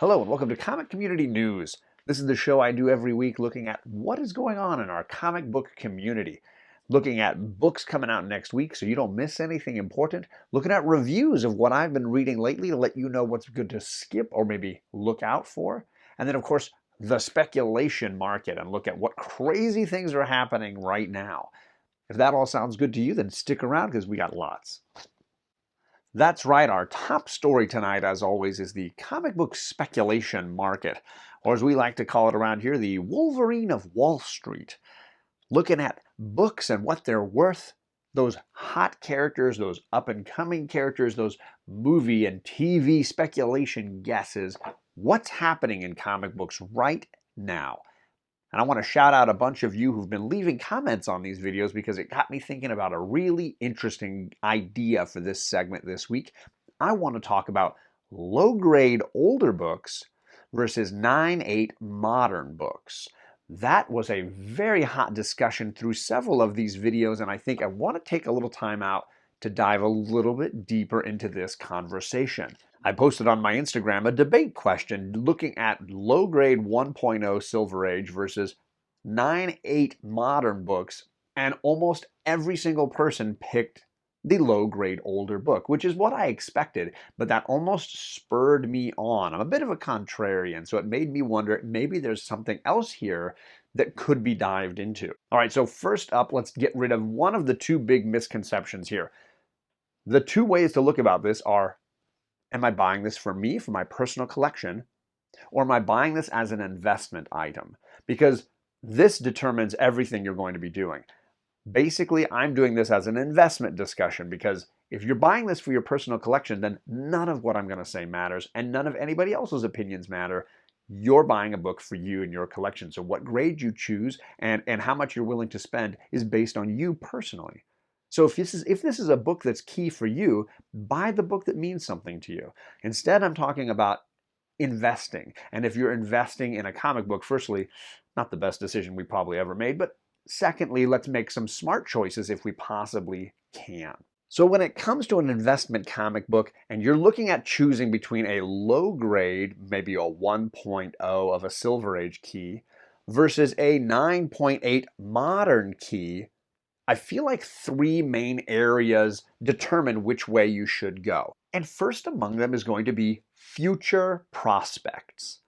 Hello and welcome to Comic Community News. This is the show I do every week looking at what is going on in our comic book community. Looking at books coming out next week so you don't miss anything important. Looking at reviews of what I've been reading lately to let you know what's good to skip or maybe look out for. And then of course, the speculation market and look at what crazy things are happening right now. If that all sounds good to you, then stick around because we got lots. That's right, our top story tonight, as always, is the comic book speculation market, or as we like to call it around here, the Wolverine of Wall Street. Looking at books and what they're worth, those hot characters, those up-and-coming characters, those movie and TV speculation guesses, what's happening in comic books right now. And I want to shout out a bunch of you who've been leaving comments on these videos because it got me thinking about a really interesting idea for this segment this week. I want to talk about low-grade older books versus 9/8 modern books. That was a very hot discussion through several of these videos, and I think I want to take a little time out to dive a little bit deeper into this conversation. I posted on my Instagram a debate question looking at low-grade 1.0 Silver Age versus 9/8 modern books, and almost every single person picked the low-grade older book, which is what I expected, but that almost spurred me on. I'm a bit of a contrarian, so it made me wonder maybe there's something else here that could be dived into. All right, so first up, let's get rid of one of the two big misconceptions here. The two ways to look about this are, am I buying this for me, for my personal collection, or am I buying this as an investment item? Because this determines everything you're going to be doing. Basically, I'm doing this as an investment discussion because if you're buying this for your personal collection, then none of what I'm going to say matters and none of anybody else's opinions matter. You're buying a book for you and your collection. So what grade you choose and how much you're willing to spend is based on you personally. So if this is a book that's key for you, buy the book that means something to you. Instead, I'm talking about investing. And if you're investing in a comic book, firstly, not the best decision we probably ever made, but secondly, let's make some smart choices if we possibly can. So when it comes to an investment comic book and you're looking at choosing between a low grade, maybe a 1.0 of a Silver Age key, versus a 9.8 modern key, I feel like three main areas determine which way you should go. And first among them is going to be future prospects.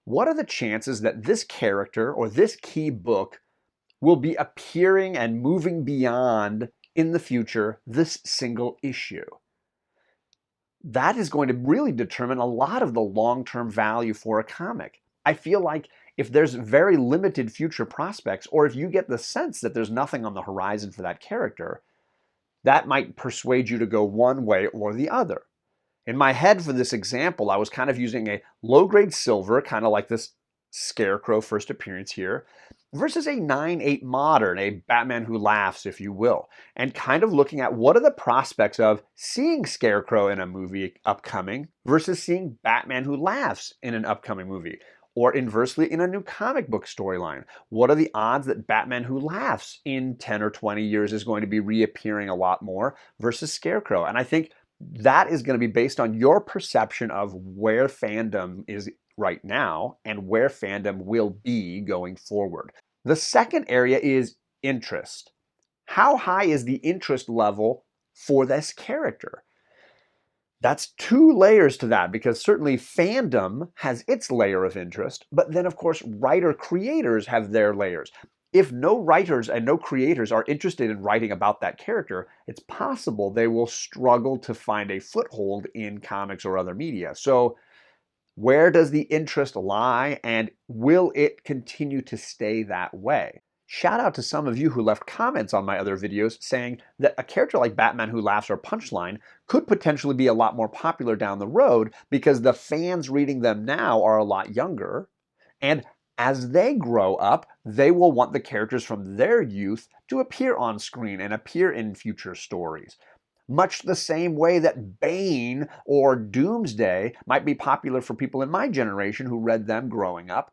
What are the chances that this character or this key book will be appearing and moving beyond in the future this single issue? That is going to really determine a lot of the long-term value for a comic. I feel like if there's very limited future prospects, or if you get the sense that there's nothing on the horizon for that character, that might persuade you to go one way or the other. In my head for this example, I was kind of using a low-grade silver, kind of like this Scarecrow first appearance here, versus a 9/8 modern, a Batman Who Laughs, if you will, and kind of looking at what are the prospects of seeing Scarecrow in a movie upcoming versus seeing Batman Who Laughs in an upcoming movie. Or inversely, in a new comic book storyline, what are the odds that Batman Who Laughs in 10 or 20 years is going to be reappearing a lot more versus Scarecrow? And I think that is going to be based on your perception of where fandom is right now and where fandom will be going forward. The second area is interest. How high is the interest level for this character? That's two layers to that because certainly fandom has its layer of interest, but then of course writer-creators have their layers. If no writers and no creators are interested in writing about that character, it's possible they will struggle to find a foothold in comics or other media. So where does the interest lie and will it continue to stay that way? Shout out to some of you who left comments on my other videos saying that a character like Batman Who Laughs or Punchline could potentially be a lot more popular down the road because the fans reading them now are a lot younger. And as they grow up, they will want the characters from their youth to appear on screen and appear in future stories. Much the same way that Bane or Doomsday might be popular for people in my generation who read them growing up.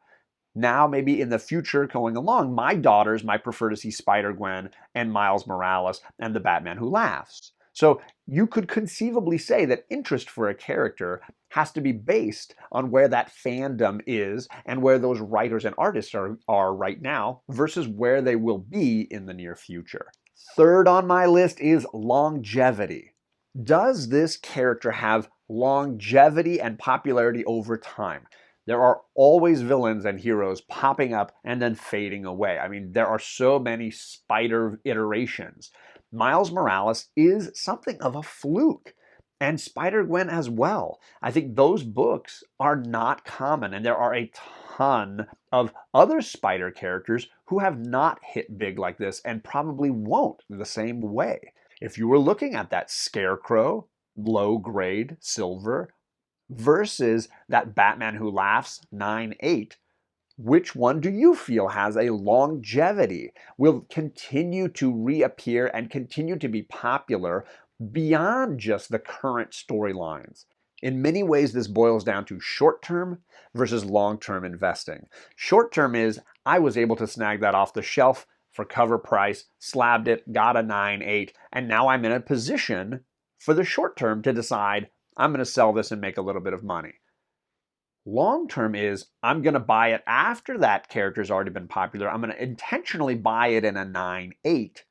Now, maybe in the future going along, my daughters might prefer to see Spider-Gwen and Miles Morales and the Batman Who Laughs. So you could conceivably say that interest for a character has to be based on where that fandom is and where those writers and artists are right now versus where they will be in the near future. Third on my list is longevity. Does this character have longevity and popularity over time? There are always villains and heroes popping up and then fading away. I mean, there are so many Spider iterations. Miles Morales is something of a fluke, and Spider-Gwen as well. I think those books are not common, and there are a ton of other Spider characters who have not hit big like this and probably won't the same way. If you were looking at that Scarecrow, low-grade silver, versus that Batman Who Laughs 9/8, which one do you feel has a longevity, will continue to reappear and continue to be popular beyond just the current storylines? In many ways, this boils down to short-term versus long-term investing. Short-term is, I was able to snag that off the shelf for cover price, slabbed it, got a 9/8, and now I'm in a position for the short term to decide I'm going to sell this and make a little bit of money. Long term is I'm going to buy it after that character's already been popular. I'm going to intentionally buy it in a 9/8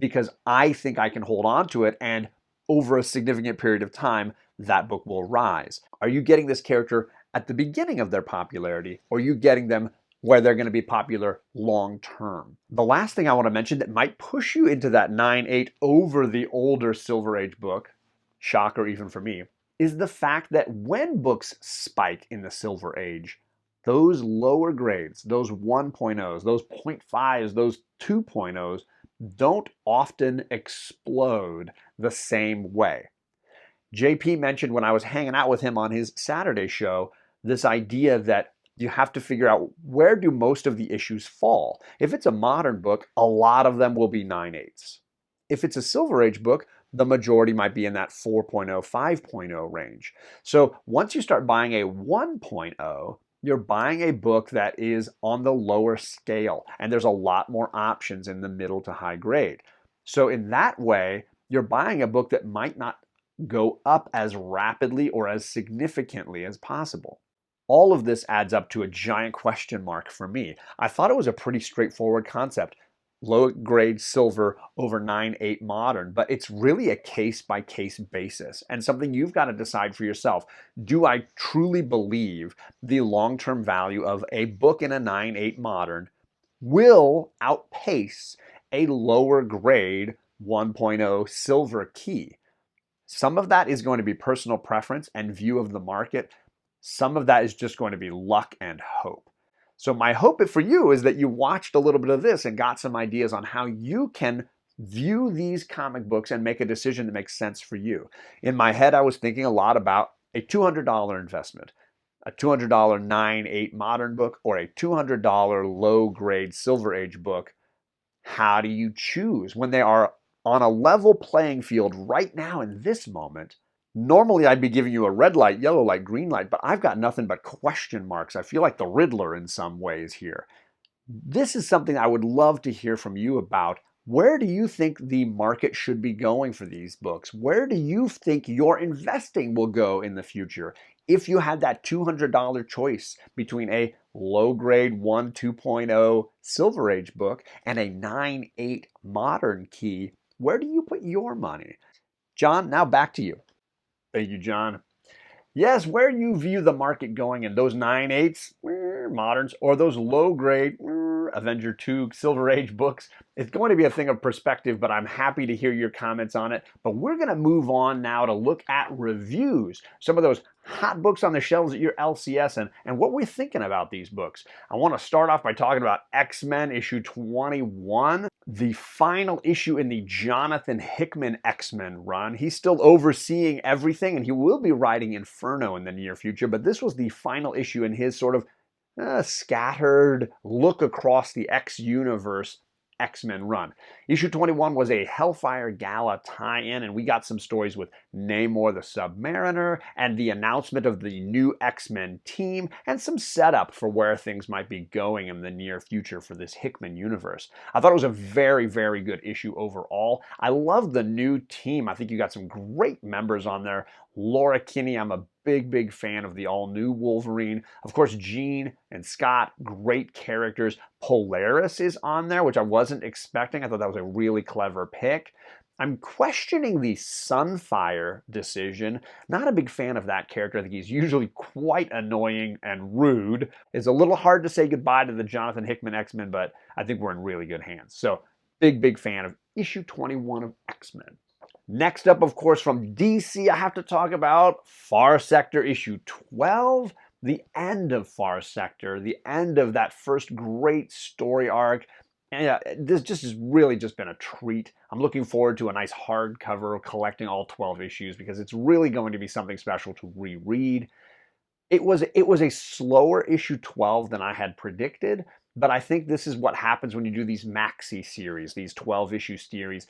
because I think I can hold on to it, and over a significant period of time, that book will rise. Are you getting this character at the beginning of their popularity, or are you getting them where they're going to be popular long term? The last thing I want to mention that might push you into that 9/8 over the older Silver Age book, shocker even for me, is the fact that when books spike in the Silver Age, those lower grades, those 1.0s, those 0.5s, those 2.0s, don't often explode the same way. JP mentioned when I was hanging out with him on his Saturday show, this idea that you have to figure out where do most of the issues fall. If it's a modern book, a lot of them will be 9/8s. If it's a Silver Age book, the majority might be in that 4.0, 5.0 range. So once you start buying a 1.0, you're buying a book that is on the lower scale, and there's a lot more options in the middle to high grade. So in that way, you're buying a book that might not go up as rapidly or as significantly as possible. All of this adds up to a giant question mark for me. I thought it was a pretty straightforward concept. Low grade silver over 9/8 modern, but it's really a case-by-case basis and something you've got to decide for yourself. Do I truly believe the long-term value of a book in a 9/8 modern will outpace a lower grade 1.0 silver key? Some of that is going to be personal preference and view of the market. Some of that is just going to be luck and hope. So my hope for you is that you watched a little bit of this and got some ideas on how you can view these comic books and make a decision that makes sense for you. In my head, I was thinking a lot about a $200 investment, a $200 9/8 modern book, or a $200 low-grade Silver Age book. How do you choose when they are on a level playing field right now in this moment? Normally, I'd be giving you a red light, yellow light, green light, but I've got nothing but question marks. I feel like the Riddler in some ways here. This is something I would love to hear from you about. Where do you think the market should be going for these books? Where do you think your investing will go in the future? If you had that $200 choice between a low-grade 1 2.0 Silver Age book and a 9/8 modern key, where do you put your money? John, now back to you. Thank you, John. Yes, where you view the market going in those 9/8s, moderns, or those low-grade Avenger 2 Silver Age books, it's going to be a thing of perspective, but I'm happy to hear your comments on it. But we're going to move on now to look at reviews, some of those hot books on the shelves at your LCS, and what we're thinking about these books. I want to start off by talking about X-Men issue 21, the final issue in the Jonathan Hickman X-Men run. He's still overseeing everything, and he will be writing Inferno in the near future, but this was the final issue in his sort of scattered look across the X-universe X-Men run. Issue 21 was a Hellfire Gala tie-in, and we got some stories with Namor the Submariner and the announcement of the new X-Men team and some setup for where things might be going in the near future for this Hickman universe. I thought it was a very, very good issue overall. I love the new team. I think you got some great members on there. Laura Kinney, I'm a big fan of the all-new Wolverine. Of course, Jean and Scott, great characters. Polaris is on there, which I wasn't expecting. I thought that was a really clever pick. I'm questioning the Sunfire decision. Not a big fan of that character. I think he's usually quite annoying and rude. It's a little hard to say goodbye to the Jonathan Hickman X-Men, but I think we're in really good hands. So, big fan of issue 21 of X-Men. Next up, of course, from DC, I have to talk about Far Sector issue 12, the end of Far Sector, the end of that first great story arc. And yeah, this just has really just been a treat. I'm looking forward to a nice hardcover collecting all 12 issues because it's really going to be something special to reread. It was a slower issue 12 than I had predicted, but I think this is what happens when you do these maxi series, these 12-issue series.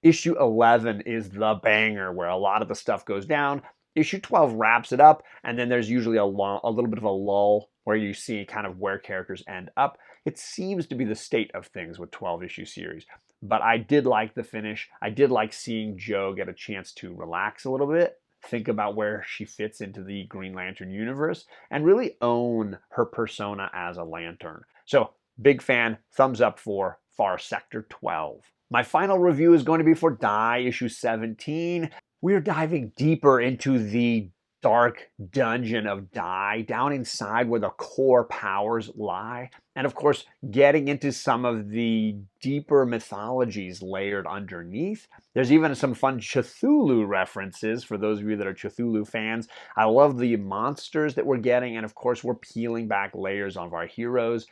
Issue 11 is the banger where a lot of the stuff goes down. Issue 12 wraps it up, and then there's usually a little bit of a lull where you see kind of where characters end up. It seems to be the state of things with 12-issue series. But I did like the finish. I did like seeing Jo get a chance to relax a little bit, think about where she fits into the Green Lantern universe, and really own her persona as a Lantern. So, big fan, thumbs up for Far Sector 12. My final review is going to be for Die, issue 17. We're diving deeper into the dark dungeon of Die, down inside where the core powers lie. And of course, getting into some of the deeper mythologies layered underneath. There's even some fun Cthulhu references for those of you that are Cthulhu fans. I love the monsters that we're getting, and of course, we're peeling back layers of our heroes.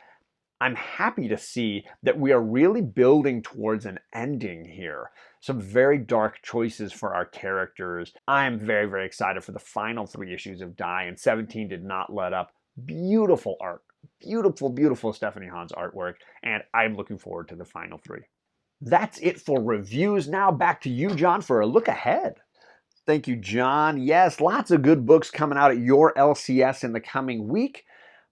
I'm happy to see that we are really building towards an ending here. Some very dark choices for our characters. I'm very excited for the final 3 issues of Die, and 17 did not let up. Beautiful art. Beautiful Stephanie Hahn's artwork, and I'm looking forward to the final 3. That's it for reviews. Now back to you, John, for a look ahead. Thank you, John. Yes, lots of good books coming out at your LCS in the coming week.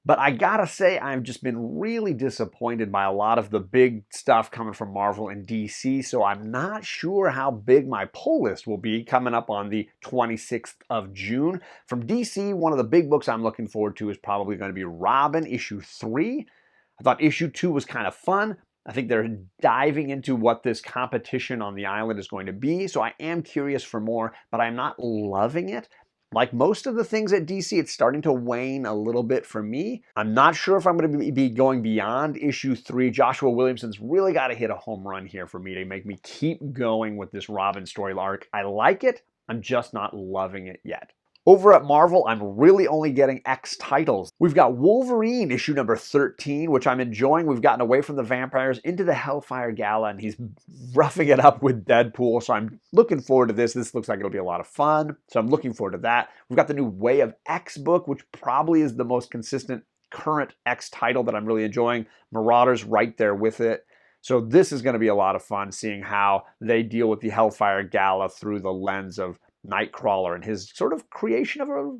But I gotta say, I've just been really disappointed by a lot of the big stuff coming from Marvel and DC, so I'm not sure how big my pull list will be coming up on the 26th of June. From DC, one of the big books I'm looking forward to is probably going to be Robin, issue 3. I thought issue 2 was kind of fun. I think they're diving into what this competition on the island is going to be, so I am curious for more, but I'm not loving it. Like most of the things at DC, it's starting to wane a little bit for me. I'm not sure if I'm going to be going beyond issue 3. Joshua Williamson's really got to hit a home run here for me to make me keep going with this Robin story arc. I like it. I'm just not loving it yet. Over at Marvel, I'm really only getting X titles. We've got Wolverine, issue number 13, which I'm enjoying. We've gotten away from the vampires into the Hellfire Gala, and he's roughing it up with Deadpool, so I'm looking forward to this. This looks like it'll be a lot of fun, so I'm looking forward to that. We've got the new Way of X book, which probably is the most consistent current X title that I'm really enjoying. Marauders right there with it. So this is going to be a lot of fun, seeing how they deal with the Hellfire Gala through the lens of Nightcrawler and his sort of creation of a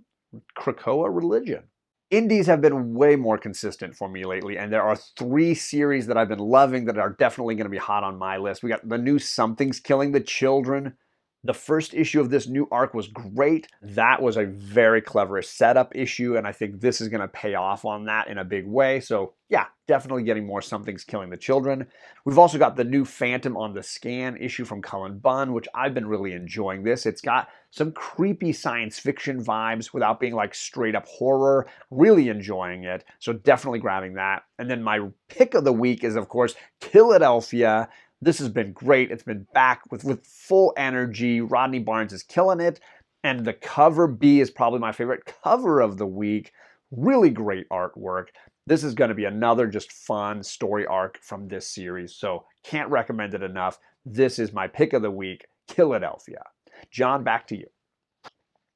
Krakoa religion. Indies have been way more consistent for me lately, and there are 3 series that I've been loving that are definitely going to be hot on my list. We got the new Something's Killing the Children. The first issue of this new arc was great. That was a very clever setup issue, and I think this is going to pay off on that in a big way. So yeah, definitely getting more Something's Killing the Children. We've also got the new Phantom on the Scan issue from Cullen Bunn, which I've been really enjoying this. It's got some creepy science fiction vibes without being like straight up horror. Really enjoying it. So definitely grabbing that. And then my pick of the week is, of course, Philadelphia. This has been great. It's been back with full energy. Rodney Barnes is killing it. And the cover B is probably my favorite cover of the week. Really great artwork. This is going to be another just fun story arc from this series. So can't recommend it enough. This is my pick of the week, Philadelphia. John, back to you.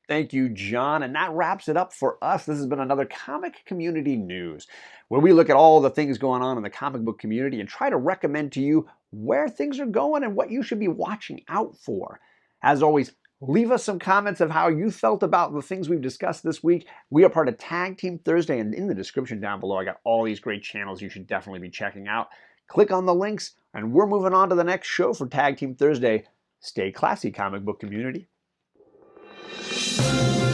Thank you, John. And that wraps it up for us. This has been another Comic Community News, where we look at all the things going on in the comic book community and try to recommend to you where things are going and what you should be watching out for. As always, leave us some comments of how you felt about the things we've discussed this week. We are part of Tag Team Thursday, and in the description down below, I got all these great channels you should definitely be checking out. Click on the links, and we're moving on to the next show for Tag Team Thursday. Stay classy, comic book community. Bye.